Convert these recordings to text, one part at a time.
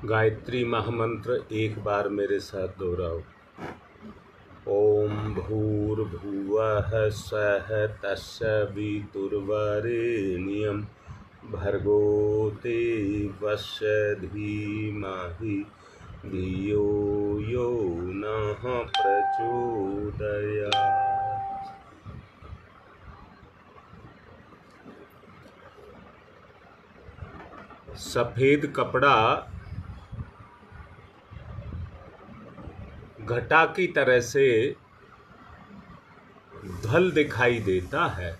गायत्री महामंत्र एक बार मेरे साथ दोहराओ। ओम भूर्भुवः स्वः तत्सवितुर्वरेण्यं भर्गो देवस्य धीमहि धियो यो नः प्रचोदयात्। सफेद कपड़ा घटा की तरह से ढल दिखाई देता है,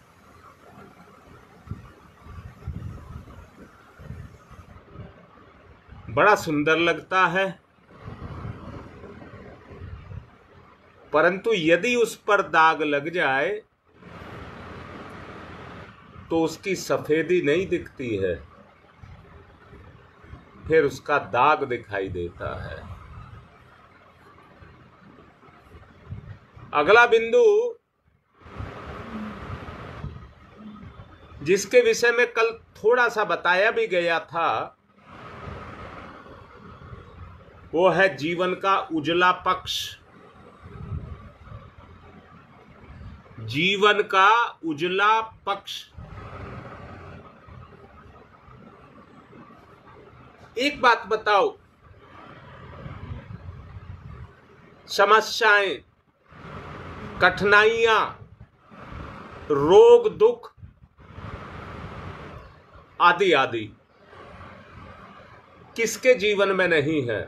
बड़ा सुंदर लगता है, परंतु यदि उस पर दाग लग जाए तो उसकी सफेदी नहीं दिखती है, फिर उसका दाग दिखाई देता है। अगला बिंदु जिसके विषय में कल थोड़ा सा बताया भी गया था वो है जीवन का उजला पक्ष। जीवन का उजला पक्ष। एक बात बताओ, समस्याएं, कठिनाइयां, रोग दुख आदि आदि किसके जीवन में नहीं है?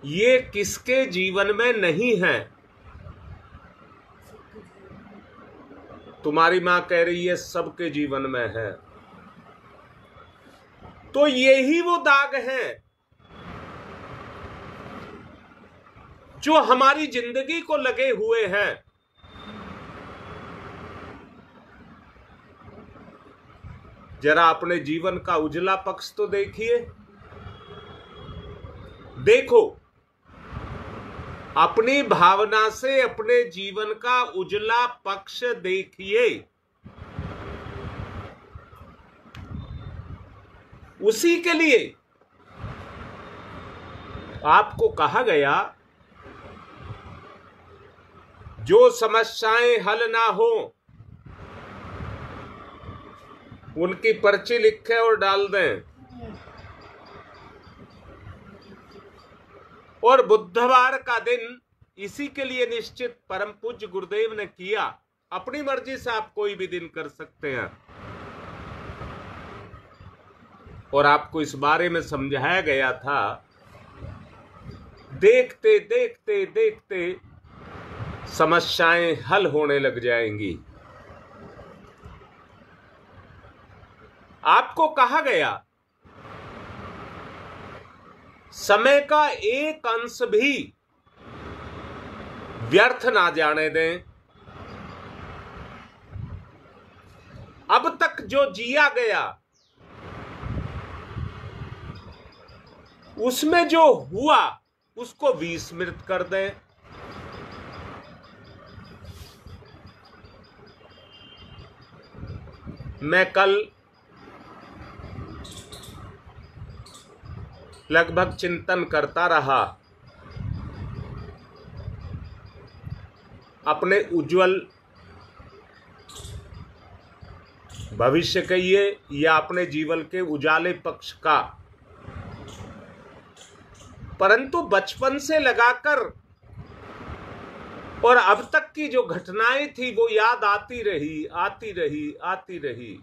ये किसके जीवन में नहीं है? तुम्हारी मां कह रही है सबके जीवन में है। तो यही वो दाग हैं जो हमारी जिंदगी को लगे हुए हैं। जरा अपने जीवन का उजला पक्ष तो देखिए। देखो, अपनी भावना से अपने जीवन का उजला पक्ष देखिए। उसी के लिए आपको कहा गया जो समस्याएं हल ना हो उनकी पर्ची लिखें और डाल दें। और बुधवार का दिन इसी के लिए निश्चित परम पूज्य गुरुदेव ने किया। अपनी मर्जी से आप कोई भी दिन कर सकते हैं। और आपको इस बारे में समझाया गया था, देखते देखते देखते समस्याएं हल होने लग जाएंगी। आपको कहा गया समय का एक अंश भी व्यर्थ ना जाने दें। अब तक जो जिया गया उसमें जो हुआ उसको विस्मृत कर दें। मैं कल लगभग चिंतन करता रहा अपने उज्जवल भविष्य कहिए या अपने जीवन के उजाले पक्ष का, परंतु बचपन से लगाकर और अब तक की जो घटनाएं थी वो याद आती रही आती रही आती रही।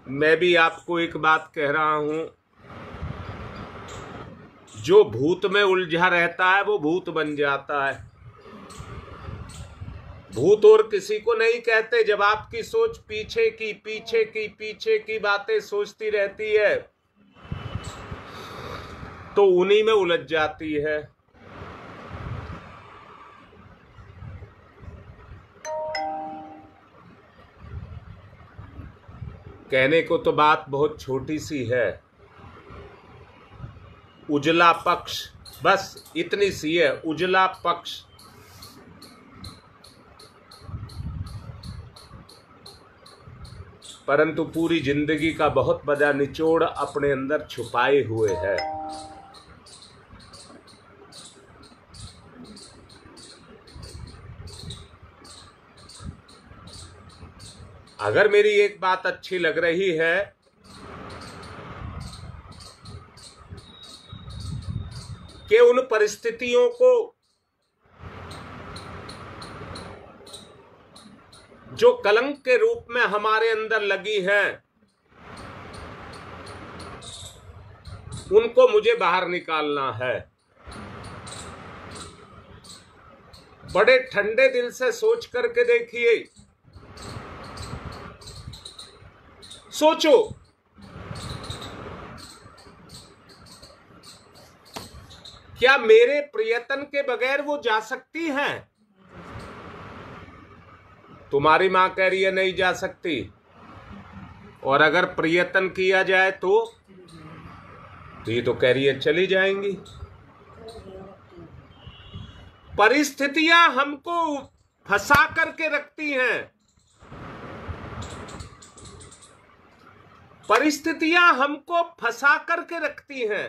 मैं भी आपको एक बात कह रहा हूं, जो भूत में उलझा रहता है वो भूत बन जाता है। भूत और किसी को नहीं कहते। जब आपकी सोच पीछे की बातें सोचती रहती है तो उन्हीं में उलझ जाती है। कहने को तो बात बहुत छोटी सी है, उजला पक्ष, बस इतनी सी है, उजला पक्ष। परंतु पूरी जिंदगी का बहुत बड़ा निचोड़ अपने अंदर छुपाए हुए है। अगर मेरी एक बात अच्छी लग रही है कि उन परिस्थितियों को जो कलंक के रूप में हमारे अंदर लगी है, उनको मुझे बाहर निकालना है। बड़े ठंडे दिल से सोच करके देखिए, सोचो क्या मेरे प्रयत्न के बगैर वो जा सकती हैं? तुम्हारी मां कह रही है नहीं जा सकती, और अगर प्रयत्न किया जाए तो ये तो कह रही है चली जाएंगी। परिस्थितियां हमको फंसा करके रखती हैं, परिस्थितियां हमको फंसा करके रखती हैं।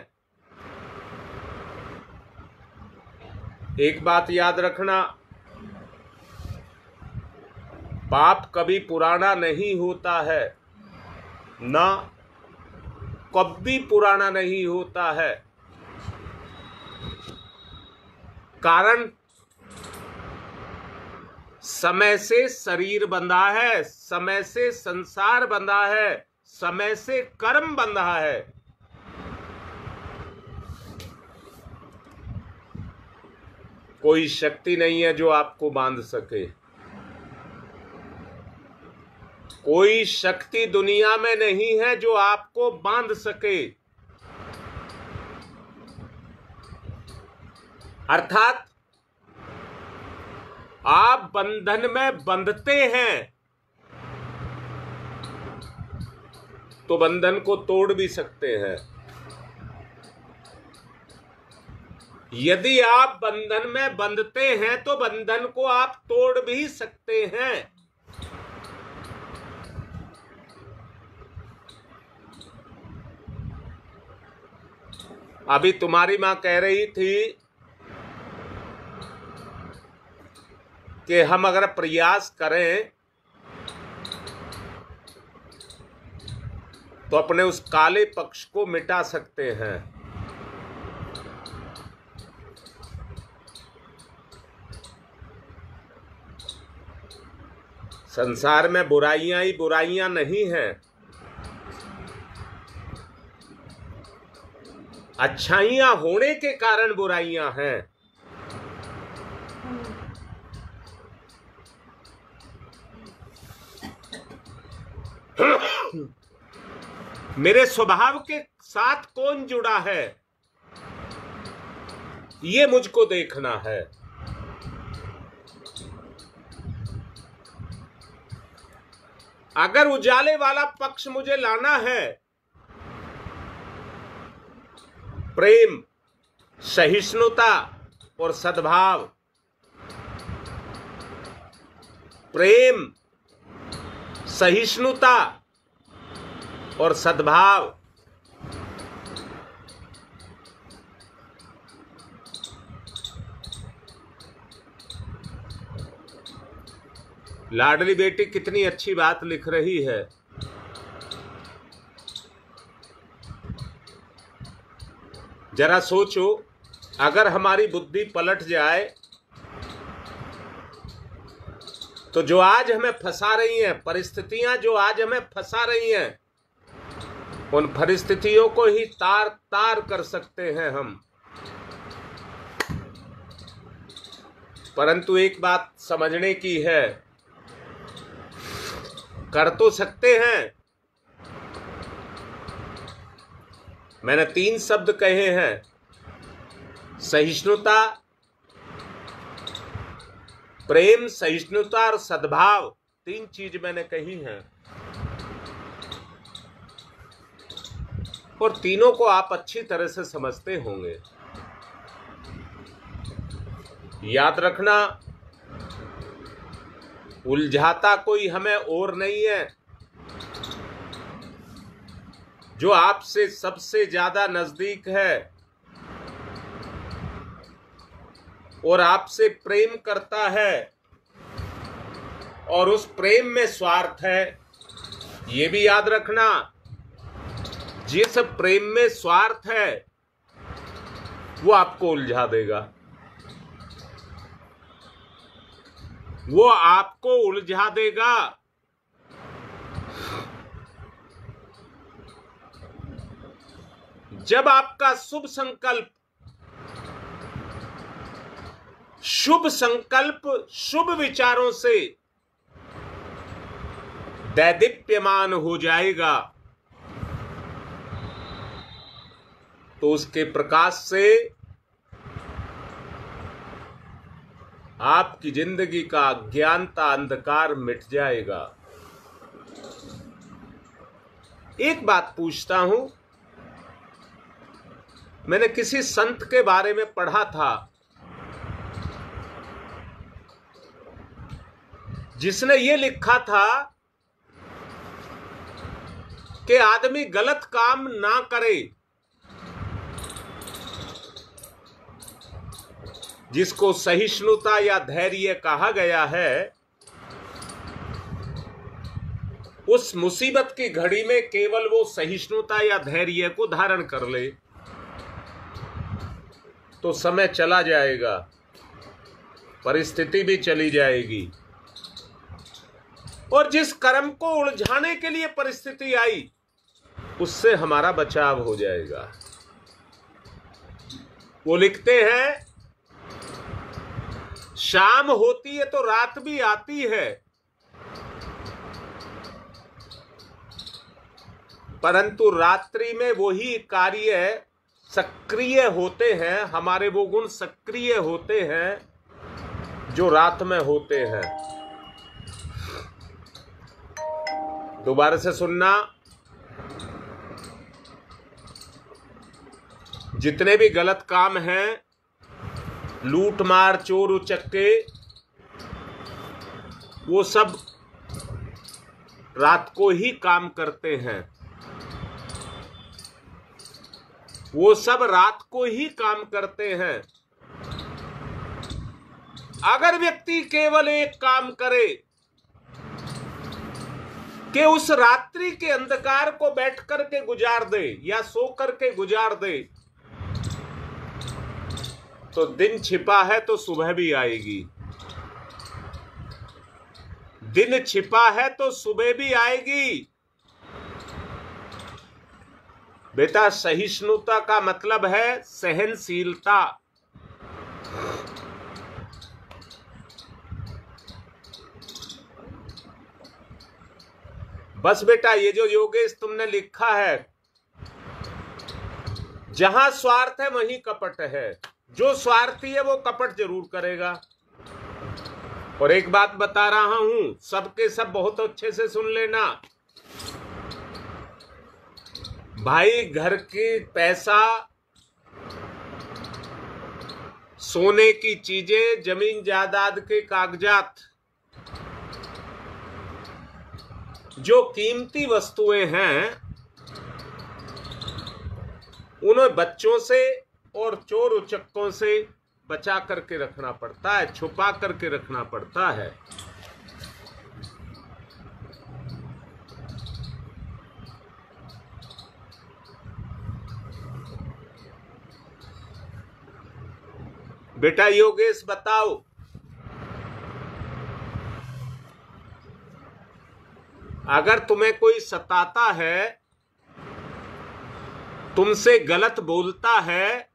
एक बात याद रखना, पाप कभी पुराना नहीं होता है, ना कभी पुराना नहीं होता है। कारण समय से शरीर बंधा है, समय से संसार बंधा है, समय से कर्म बंधा है। कोई शक्ति नहीं है जो आपको बांध सके। कोई शक्ति दुनिया में नहीं है जो आपको बांध सके। अर्थात आप बंधन में बंधते हैं तो बंधन को तोड़ भी सकते हैं। यदि आप बंधन में बंधते हैं तो बंधन को आप तोड़ भी सकते हैं। अभी तुम्हारी मां कह रही थी कि हम अगर प्रयास करें तो अपने उस काले पक्ष को मिटा सकते हैं। संसार में बुराइयां ही बुराइयां नहीं हैं, अच्छाइयां होने के कारण बुराइयां हैं। मेरे स्वभाव के साथ कौन जुड़ा है, ये मुझको देखना है। अगर उजाले वाला पक्ष मुझे लाना है, प्रेम, सहिष्णुता और सद्भाव, प्रेम, सहिष्णुता और सद्भाव, लाडली बेटी कितनी अच्छी बात लिख रही है। जरा सोचो, अगर हमारी बुद्धि पलट जाए तो जो आज हमें फंसा रही हैं, परिस्थितियां जो आज हमें फंसा रही हैं, उन परिस्थितियों को ही तार तार कर सकते हैं हम। परंतु एक बात समझने की है, कर तो सकते हैं। मैंने 3 शब्द कहे हैं, सहिष्णुता, प्रेम, सहिष्णुता और सद्भाव। 3 चीज मैंने कही हैं और तीनों को आप अच्छी तरह से समझते होंगे। याद रखना, उलझाता कोई हमें और नहीं है, जो आपसे सबसे ज्यादा नजदीक है और आपसे प्रेम करता है और उस प्रेम में स्वार्थ है, ये भी याद रखना। जिस प्रेम में स्वार्थ है वो आपको उलझा देगा, वो आपको उलझा देगा। जब आपका शुभ संकल्प शुभ विचारों से दैदीप्यमान हो जाएगा तो उसके प्रकाश से आपकी जिंदगी का अज्ञानता अंधकार मिट जाएगा। एक बात पूछता हूं, मैंने किसी संत के बारे में पढ़ा था जिसने ये लिखा था कि आदमी गलत काम ना करे, जिसको सहिष्णुता या धैर्य कहा गया है, उस मुसीबत की घड़ी में केवल वो सहिष्णुता या धैर्य को धारण कर ले तो समय चला जाएगा, परिस्थिति भी चली जाएगी, और जिस कर्म को उलझाने के लिए परिस्थिति आई उससे हमारा बचाव हो जाएगा। वो लिखते हैं, शाम होती है तो रात भी आती है, परंतु रात्रि में वही कार्य सक्रिय होते हैं, हमारे वो गुण सक्रिय होते हैं जो रात में होते हैं। दोबारा से सुनना, जितने भी गलत काम हैं, लूट मार चोर उचक्के, वो सब रात को ही काम करते हैं, वो सब रात को ही काम करते हैं। अगर व्यक्ति केवल एक काम करे कि उस रात्रि के अंधकार को बैठ करके गुजार दे या सो करके गुजार दे, तो दिन छिपा है तो सुबह भी आएगी, दिन छिपा है तो सुबह भी आएगी। बेटा, सहिष्णुता का मतलब है सहनशीलता। बस बेटा, ये जो योगेश तुमने लिखा है, जहां स्वार्थ है वहीं कपट है। जो स्वार्थी है वो कपट जरूर करेगा। और एक बात बता रहा हूं, सबके सब बहुत अच्छे से सुन लेना भाई। घर की पैसा, सोने की चीजें, जमीन जायदाद के कागजात, जो कीमती वस्तुएं हैं, उन्हें बच्चों से और चोर उचक्कों से बचा करके रखना पड़ता है, छुपा करके रखना पड़ता है। बेटा योगेश, बताओ, अगर तुम्हें कोई सताता है, तुमसे गलत बोलता है,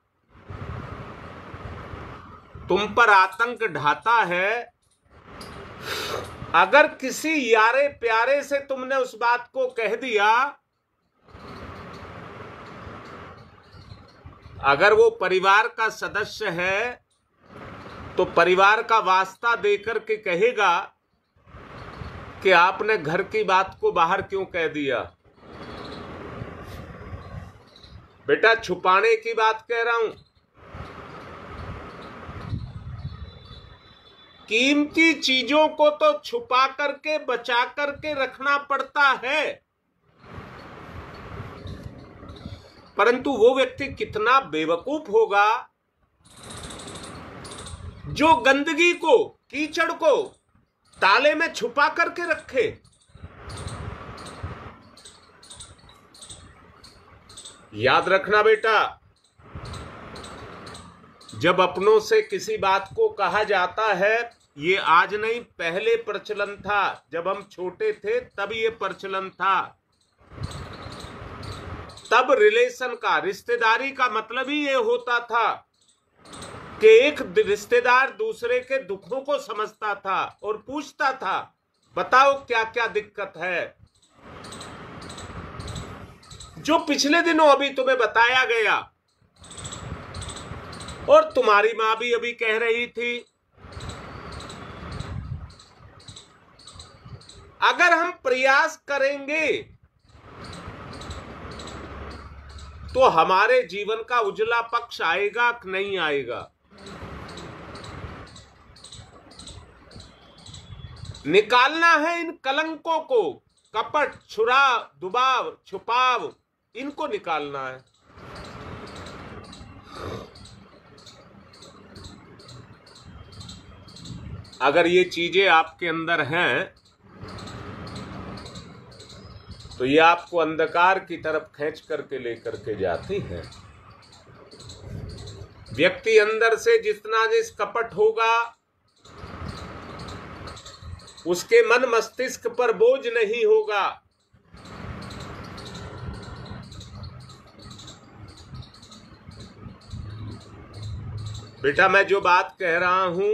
तुम पर आतंक ढाता है, अगर किसी यारे प्यारे से तुमने उस बात को कह दिया, अगर वो परिवार का सदस्य है तो परिवार का वास्ता देकर के कहेगा कि आपने घर की बात को बाहर क्यों कह दिया। बेटा, छुपाने की बात कह रहा हूं। कीमती चीजों को तो छुपा करके, बचा करके रखना पड़ता है। परंतु वो व्यक्ति कितना बेवकूफ होगा जो गंदगी को, कीचड़ को ताले में छुपा करके रखे। याद रखना बेटा, जब अपनों से किसी बात को कहा जाता है, ये आज नहीं पहले प्रचलन था, जब हम छोटे थे तब ये प्रचलन था। तब रिलेशन का, रिश्तेदारी का मतलब ही ये होता था कि एक रिश्तेदार दूसरे के दुखों को समझता था और पूछता था, बताओ क्या क्या दिक्कत है। जो पिछले दिनों अभी तुम्हें बताया गया, और तुम्हारी मां भी अभी कह रही थी, अगर हम प्रयास करेंगे तो हमारे जीवन का उजला पक्ष आएगा कि नहीं आएगा। निकालना है इन कलंकों को, कपट, छुरा, दुबाव, छुपाव, इनको निकालना है। अगर ये चीजें आपके अंदर हैं तो ये आपको अंधकार की तरफ खींच करके लेकर के जाती है। व्यक्ति अंदर से जितना निष्कपट होगा, उसके मन मस्तिष्क पर बोझ नहीं होगा। बेटा, मैं जो बात कह रहा हूं,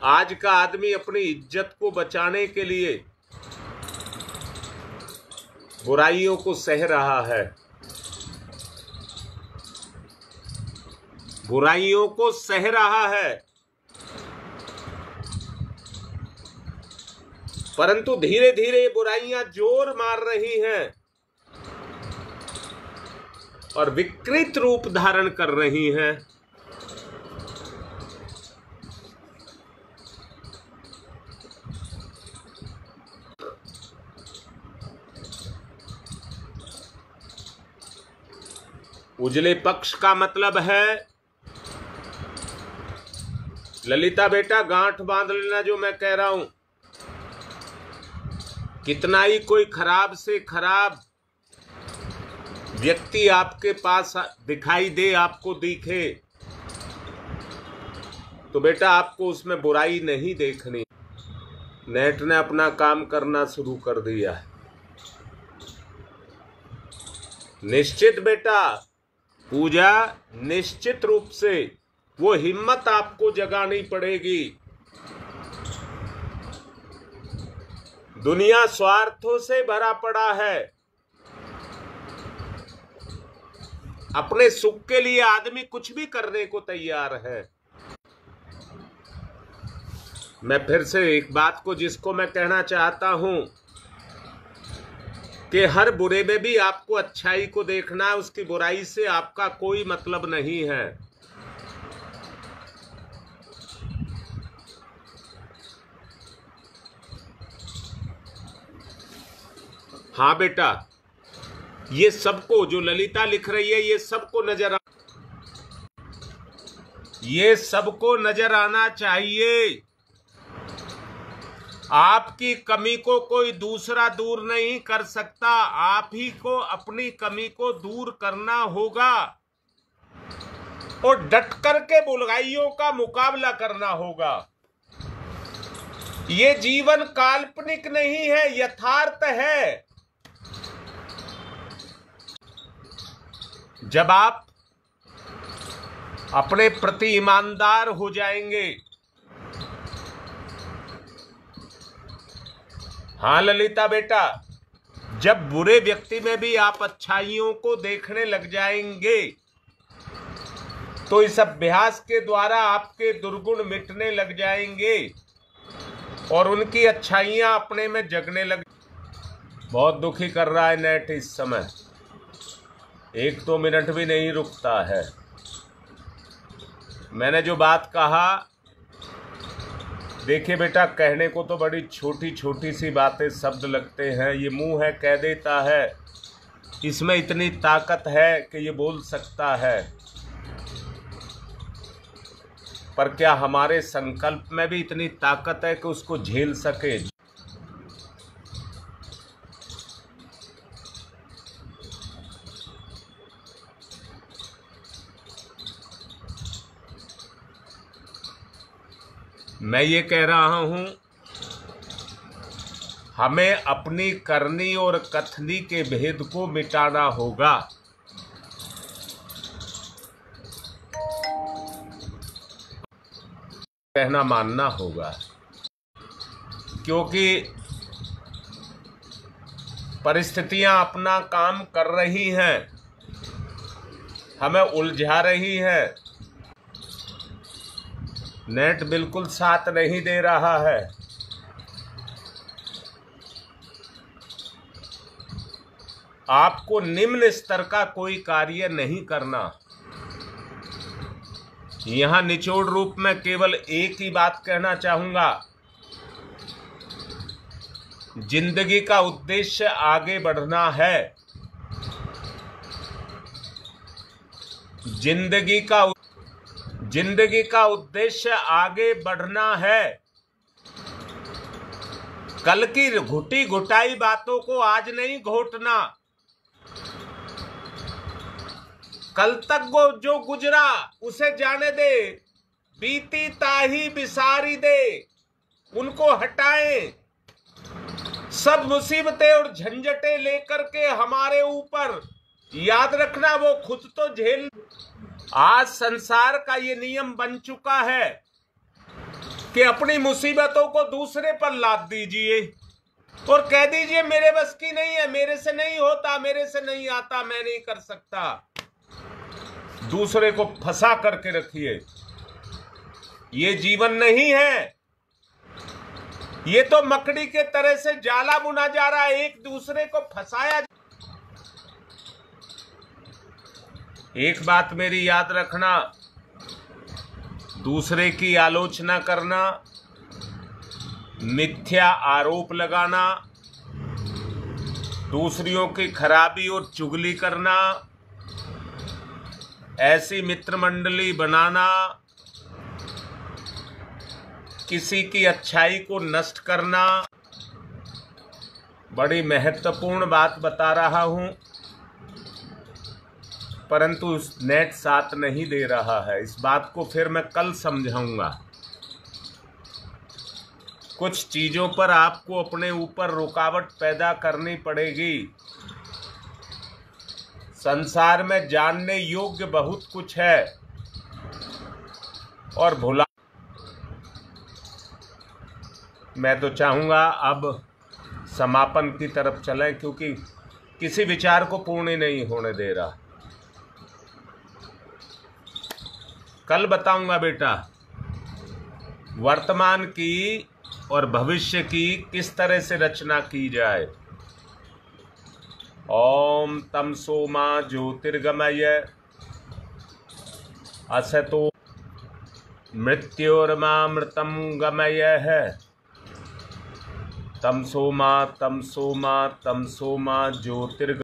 आज का आदमी अपनी इज्जत को बचाने के लिए बुराइयों को सह रहा है, बुराइयों को सह रहा है। परंतु धीरे धीरे बुराइयां जोर मार रही हैं और विकृत रूप धारण कर रही हैं। उजले पक्ष का मतलब है, ललिता बेटा गांठ बांध लेना जो मैं कह रहा हूं। कितना ही कोई खराब से खराब व्यक्ति आपके पास दिखाई दे, आपको दिखे, तो बेटा आपको उसमें बुराई नहीं देखनी। नेट ने अपना काम करना शुरू कर दिया है। निश्चित बेटा, पूजा निश्चित रूप से वो हिम्मत आपको जगानी पड़ेगी। दुनिया स्वार्थों से भरा पड़ा है। अपने सुख के लिए आदमी कुछ भी करने को तैयार है। मैं फिर से एक बात को जिसको मैं कहना चाहता हूं कि हर बुरे में भी आपको अच्छाई को देखना है, उसकी बुराई से आपका कोई मतलब नहीं है। हाँ बेटा, ये सबको जो ललिता लिख रही है, ये सबको नजर आना चाहिए। आपकी कमी को कोई दूसरा दूर नहीं कर सकता, आप ही को अपनी कमी को दूर करना होगा और डट करके बुराइयों का मुकाबला करना होगा। ये जीवन काल्पनिक नहीं है, यथार्थ है। जब आप अपने प्रति ईमानदार हो जाएंगे, हाँ ललिता बेटा, जब बुरे व्यक्ति में भी आप अच्छाइयों को देखने लग जाएंगे तो इस अभ्यास के द्वारा आपके दुर्गुण मिटने लग जाएंगे और उनकी अच्छाइयां अपने में जगने लग। बहुत दुखी कर रहा है नेट इस समय, 1-2 मिनट भी नहीं रुकता है। मैंने जो बात कहा देखिए बेटा, कहने को तो बड़ी छोटी छोटी सी बातें शब्द लगते हैं। ये मुंह है कह देता है, इसमें इतनी ताकत है कि ये बोल सकता है, पर क्या हमारे संकल्प में भी इतनी ताकत है कि उसको झेल सके? मैं ये कह रहा हूं, हमें अपनी करनी और कथनी के भेद को मिटाना होगा। कहना मानना होगा, क्योंकि परिस्थितियां अपना काम कर रही हैं, हमें उलझा रही हैं। नेट बिल्कुल साथ नहीं दे रहा है। आपको निम्न स्तर का कोई कार्य नहीं करना। यहां निचोड़ रूप में केवल एक ही बात कहना चाहूंगा, जिंदगी का उद्देश्य आगे बढ़ना है। जिंदगी का उद्देश्य आगे बढ़ना है। कल की घुटी घुटाई बातों को आज नहीं घोटना। कल तक वो जो गुजरा उसे जाने दे, बीती ताही बिसारी दे, उनको हटाएं। सब मुसीबतें और झंझटें लेकर के हमारे ऊपर, याद रखना वो खुद तो झेल। आज संसार का ये नियम बन चुका है कि अपनी मुसीबतों को दूसरे पर लाद दीजिए और कह दीजिए मेरे बस की नहीं है, मेरे से नहीं होता, मेरे से नहीं आता, मैं नहीं कर सकता। दूसरे को फंसा करके रखिए। ये जीवन नहीं है, ये तो मकड़ी के तरह से जाला बुना जा रहा है, एक दूसरे को फंसाया। एक बात मेरी याद रखना, दूसरे की आलोचना करना, मिथ्या आरोप लगाना, दूसरियों की खराबी और चुगली करना, ऐसी मित्र मंडली बनाना, किसी की अच्छाई को नष्ट करना, बड़ी महत्वपूर्ण बात बता रहा हूं, परंतु नेट साथ नहीं दे रहा है। इस बात को फिर मैं कल समझाऊंगा। कुछ चीजों पर आपको अपने ऊपर रुकावट पैदा करनी पड़ेगी। संसार में जानने योग्य बहुत कुछ है और भुला। मैं तो चाहूंगा अब समापन की तरफ चलें, क्योंकि किसी विचार को पूर्ण नहीं होने दे रहा। कल बताऊंगा बेटा, वर्तमान की और भविष्य की किस तरह से रचना की जाए। ओम तमसो मा ज्योतिर्गमय असतो मृत्योर्मामृतम गमय है। तमसो मा ज्योतिर्गमय।